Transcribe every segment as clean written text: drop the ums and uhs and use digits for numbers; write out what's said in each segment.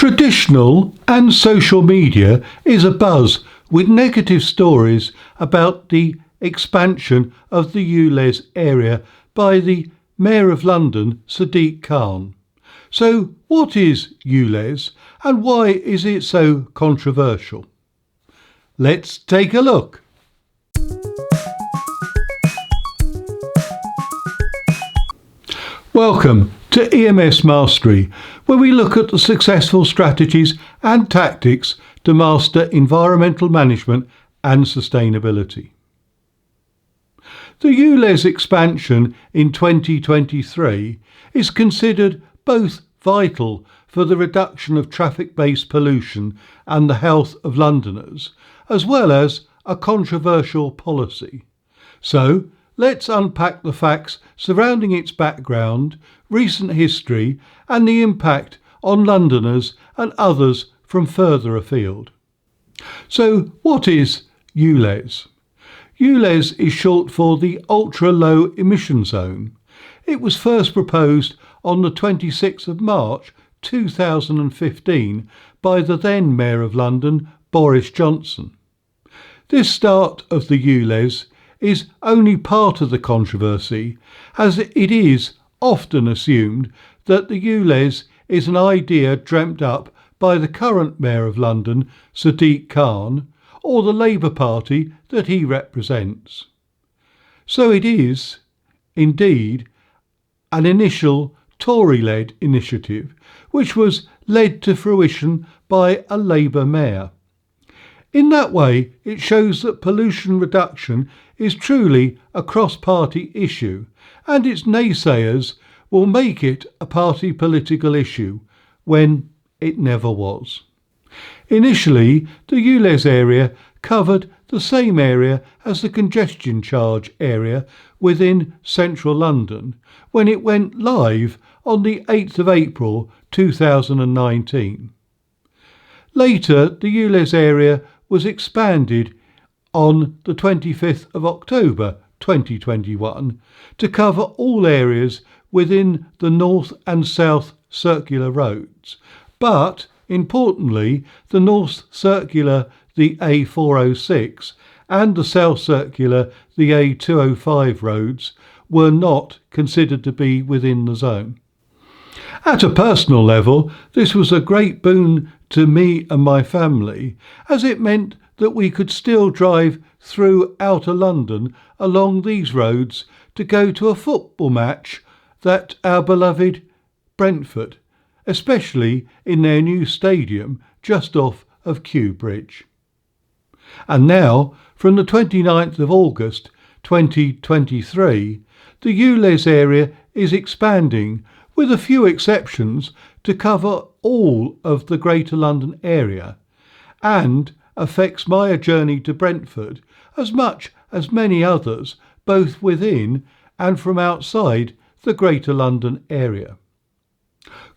Traditional and social media is abuzz with negative stories about the expansion of the ULEZ area by the Mayor of London, Sadiq Khan. So what is ULEZ and why is it so controversial? Let's take a look. Welcome to EMSmastery, where we look at the successful strategies and tactics to master environmental management and sustainability. The ULEZ expansion in 2023 is considered both vital for the reduction of traffic-based pollution and the health of Londoners, as well as a controversial policy. So, let's unpack the facts surrounding its background, recent history and the impact on Londoners and others from further afield. So what is ULEZ? ULEZ is short for the Ultra Low Emission Zone. It was first proposed on the 26th of March 2015 by the then Mayor of London, Boris Johnson. This start of the ULEZ is only part of the controversy, as it is often assumed that the ULEZ is an idea dreamt up by the current Mayor of London, Sadiq Khan, or the Labour Party that he represents. So it is, indeed, an initial Tory-led initiative, which was led to fruition by a Labour Mayor. In that way, it shows that pollution reduction is truly a cross-party issue, and its naysayers will make it a party political issue when it never was. Initially, the ULEZ area covered the same area as the congestion charge area within central London when it went live on the 8th of April 2019. Later, the ULEZ area was expanded on the 25th of October 2021 to cover all areas within the North and South Circular roads, but importantly the North Circular, the A406, and the South Circular, the A205 roads were not considered to be within the zone. At a personal level, this was a great boon to me and my family, as it meant that we could still drive through outer London along these roads to go to a football match that our beloved Brentford, especially in their new stadium just off of Kew Bridge. And now, from the 29th of August 2023, the ULEZ area is expanding, with a few exceptions, to cover all of the Greater London area, and affects my journey to Brentford as much as many others, both within and from outside the Greater London area.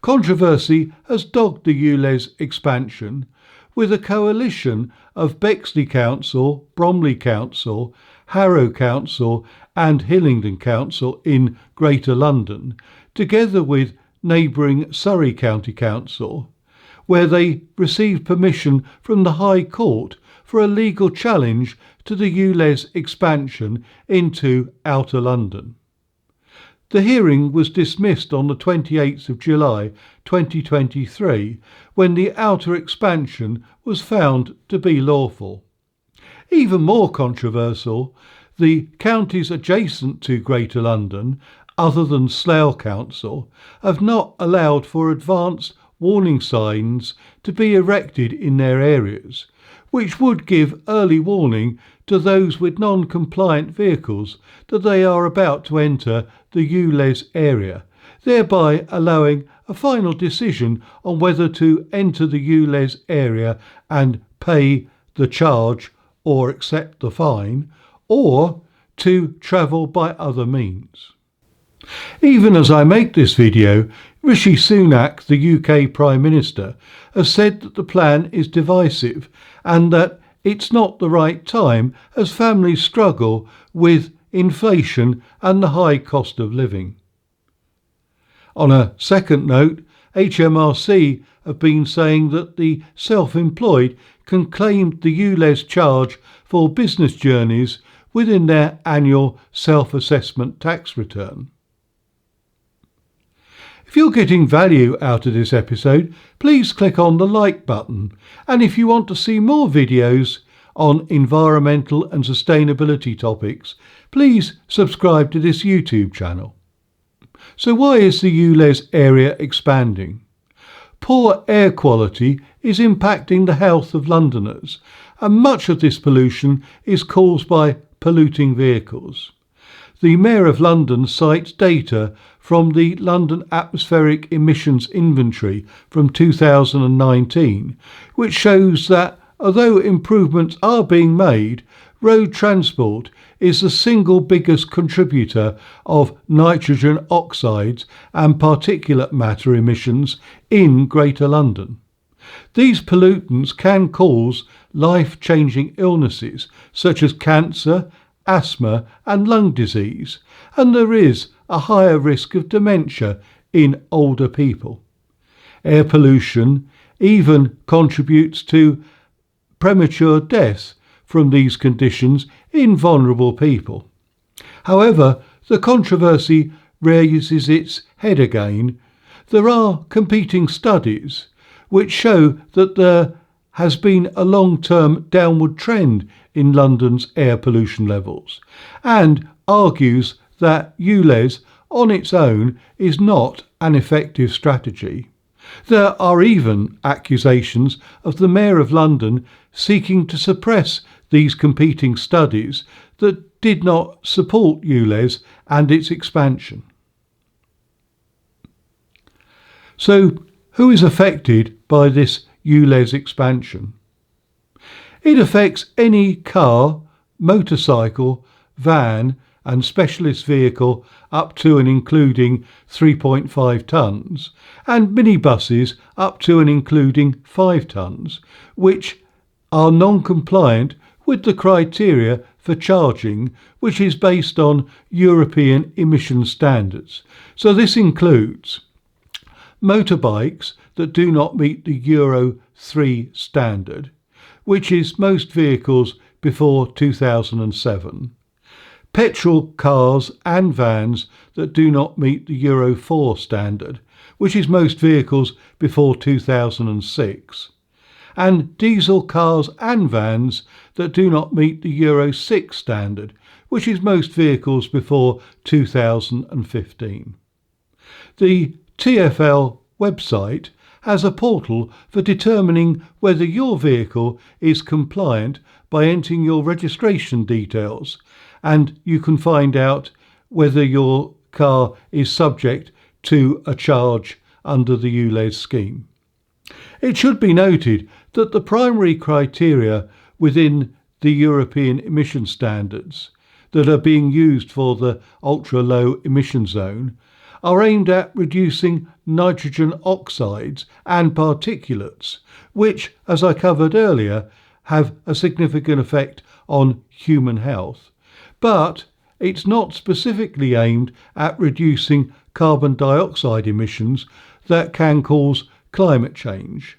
Controversy has dogged the ULEZ expansion, with a coalition of Bexley Council, Bromley Council, Harrow Council and Hillingdon Council in Greater London, together with neighbouring Surrey County Council, where they received permission from the High Court for a legal challenge to the ULEZ expansion into Outer London. The hearing was dismissed on the 28th of July 2023, when the outer expansion was found to be lawful. Even more controversial, the counties adjacent to Greater London, other than Slough Council, have not allowed for advanced warning signs to be erected in their areas, which would give early warning to those with non-compliant vehicles that they are about to enter the ULEZ area, thereby allowing a final decision on whether to enter the ULEZ area and pay the charge or accept the fine, or to travel by other means. Even as I make this video, Rishi Sunak, the UK Prime Minister, has said that the plan is divisive and that it's not the right time as families struggle with inflation and the high cost of living. On a second note, HMRC have been saying that the self-employed can claim the ULEZ charge for business journeys within their annual self-assessment tax return. If you're getting value out of this episode, please click on the like button. And if you want to see more videos on environmental and sustainability topics, please subscribe to this YouTube channel. So why is the ULEZ area expanding? Poor air quality is impacting the health of Londoners, and much of this pollution is caused by polluting vehicles. The Mayor of London cites data from the London Atmospheric Emissions Inventory from 2019, which shows that although improvements are being made, road transport is the single biggest contributor of nitrogen oxides and particulate matter emissions in Greater London. These pollutants can cause life-changing illnesses such as cancer, asthma and lung disease, and there is a higher risk of dementia in older people. Air pollution even contributes to premature death from these conditions in vulnerable people. However, the controversy raises its head again. There are competing studies which show that there has been a long-term downward trend in London's air pollution levels, and argues that ULEZ on its own is not an effective strategy. There are even accusations of the Mayor of London seeking to suppress these competing studies that did not support ULEZ and its expansion. So, who is affected by this ULEZ expansion? It affects any car, motorcycle, van and specialist vehicle up to and including 3.5 tonnes, and minibuses up to and including 5 tonnes, which are non-compliant with the criteria for charging, which is based on European emission standards. So this includes motorbikes that do not meet the Euro 3 standard, which is most vehicles before 2007, petrol cars and vans that do not meet the Euro 4 standard, which is most vehicles before 2006, and diesel cars and vans that do not meet the Euro 6 standard, which is most vehicles before 2015. The TfL website has a portal for determining whether your vehicle is compliant by entering your registration details, and you can find out whether your car is subject to a charge under the ULEZ scheme. It should be noted that the primary criteria within the European emission standards that are being used for the ultra-low emission zone are aimed at reducing nitrogen oxides and particulates, which, as I covered earlier, have a significant effect on human health. But it's not specifically aimed at reducing carbon dioxide emissions that can cause climate change.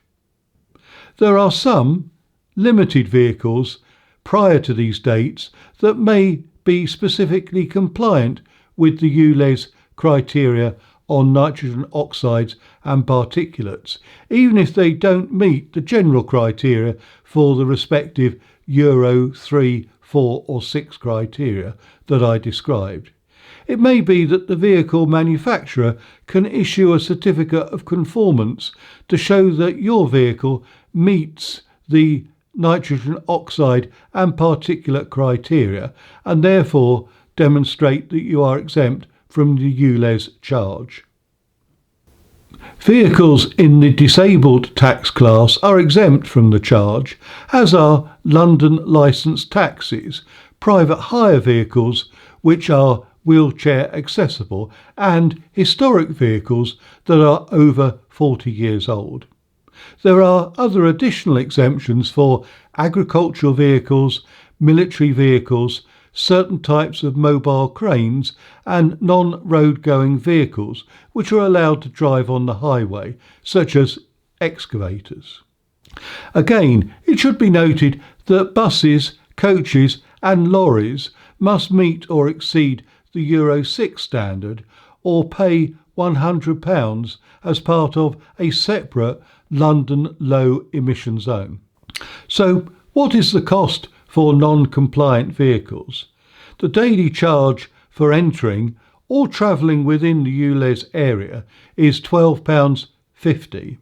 There are some limited vehicles prior to these dates that may be specifically compliant with the ULEZ criteria on nitrogen oxides and particulates, even if they don't meet the general criteria for the respective Euro 3, 4 or 6 criteria that I described. It may be that the vehicle manufacturer can issue a certificate of conformance to show that your vehicle meets the nitrogen oxide and particulate criteria, and therefore demonstrate that you are exempt from the ULEZ charge. Vehicles in the disabled tax class are exempt from the charge, as are London licensed taxis, private hire vehicles which are wheelchair accessible, and historic vehicles that are over 40 years old. There are other additional exemptions for agricultural vehicles, military vehicles, certain types of mobile cranes and non-road going vehicles which are allowed to drive on the highway, such as excavators. Again, it should be noted that buses, coaches and lorries must meet or exceed the Euro 6 standard or pay £100 as part of a separate London low emission zone. So, what is the cost for non-compliant vehicles? The daily charge for entering or travelling within the ULEZ area is £12.50.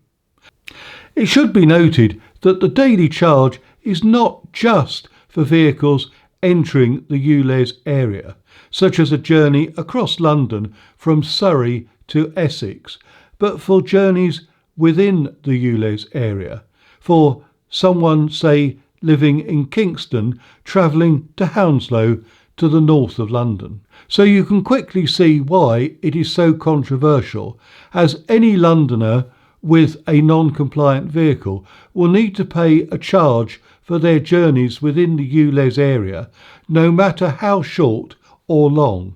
It should be noted that the daily charge is not just for vehicles entering the ULEZ area, such as a journey across London from Surrey to Essex, but for journeys within the ULEZ area, for someone, say, living in Kingston, travelling to Hounslow to the north of London. So you can quickly see why it is so controversial, as any Londoner with a non-compliant vehicle will need to pay a charge for their journeys within the ULEZ area, no matter how short or long.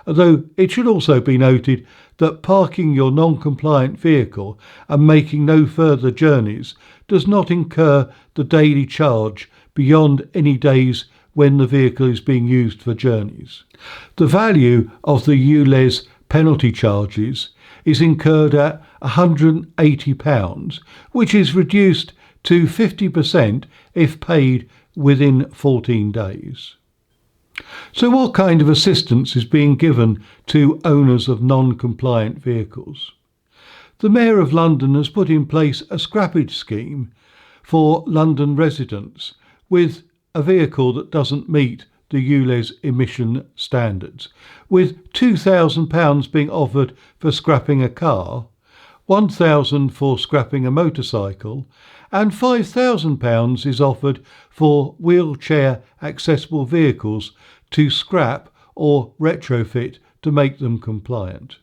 Although it should also be noted that parking your non-compliant vehicle and making no further journeys does not incur the daily charge beyond any days when the vehicle is being used for journeys. The value of the ULEZ penalty charges is incurred at £180, which is reduced to 50% if paid within 14 days. So what kind of assistance is being given to owners of non-compliant vehicles? The Mayor of London has put in place a scrappage scheme for London residents with a vehicle that doesn't meet the ULEZ emission standards, with £2,000 being offered for scrapping a car, £1,000 for scrapping a motorcycle, and £5,000 is offered for wheelchair accessible vehicles to scrap or retrofit to make them compliant.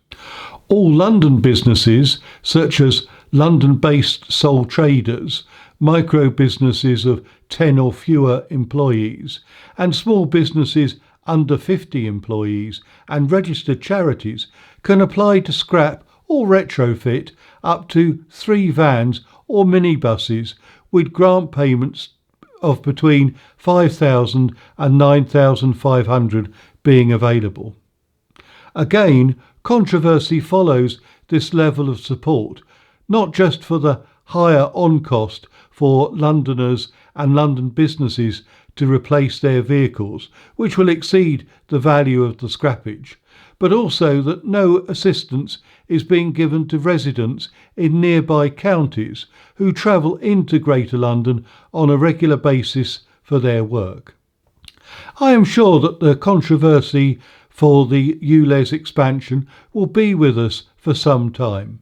All London businesses, such as London-based sole traders, micro businesses of 10 or fewer employees, and small businesses under 50 employees and registered charities can apply to scrap or retrofit up to 3 vans or minibuses with grant payments of between £5,000 and £9,500 being available. Again, controversy follows this level of support, not just for the higher on-cost for Londoners and London businesses to replace their vehicles, which will exceed the value of the scrappage, but also that no assistance is being given to residents in nearby counties who travel into Greater London on a regular basis for their work. I am sure that the controversy for the ULEZ expansion will be with us for some time.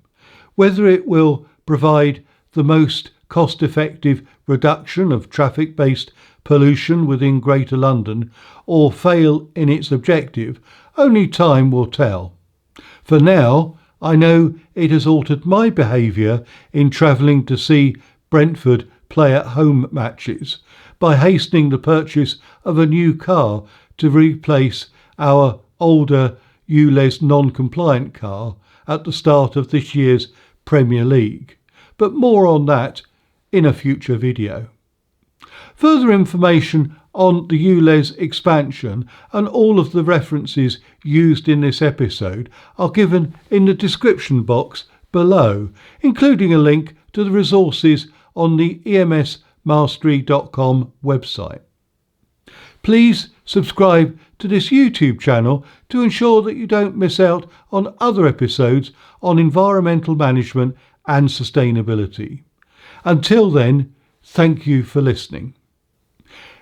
Whether it will provide the most cost-effective reduction of traffic-based pollution within Greater London or fail in its objective, only time will tell. For now, I know it has altered my behaviour in travelling to see Brentford play at home matches by hastening the purchase of a new car to replace our older ULEZ non-compliant car at the start of this year's Premier League. But more on that in a future video. Further information on the ULEZ expansion and all of the references used in this episode are given in the description box below, including a link to the resources on the EMSmastery.com website. Please subscribe to this YouTube channel to ensure that you don't miss out on other episodes on environmental management and sustainability. Until then, thank you for listening.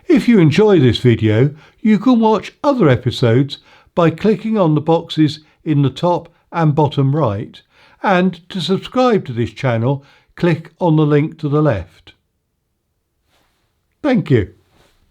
If you enjoy this video, you can watch other episodes by clicking on the boxes in the top and bottom right, and to subscribe to this channel, click on the link to the left. Thank you.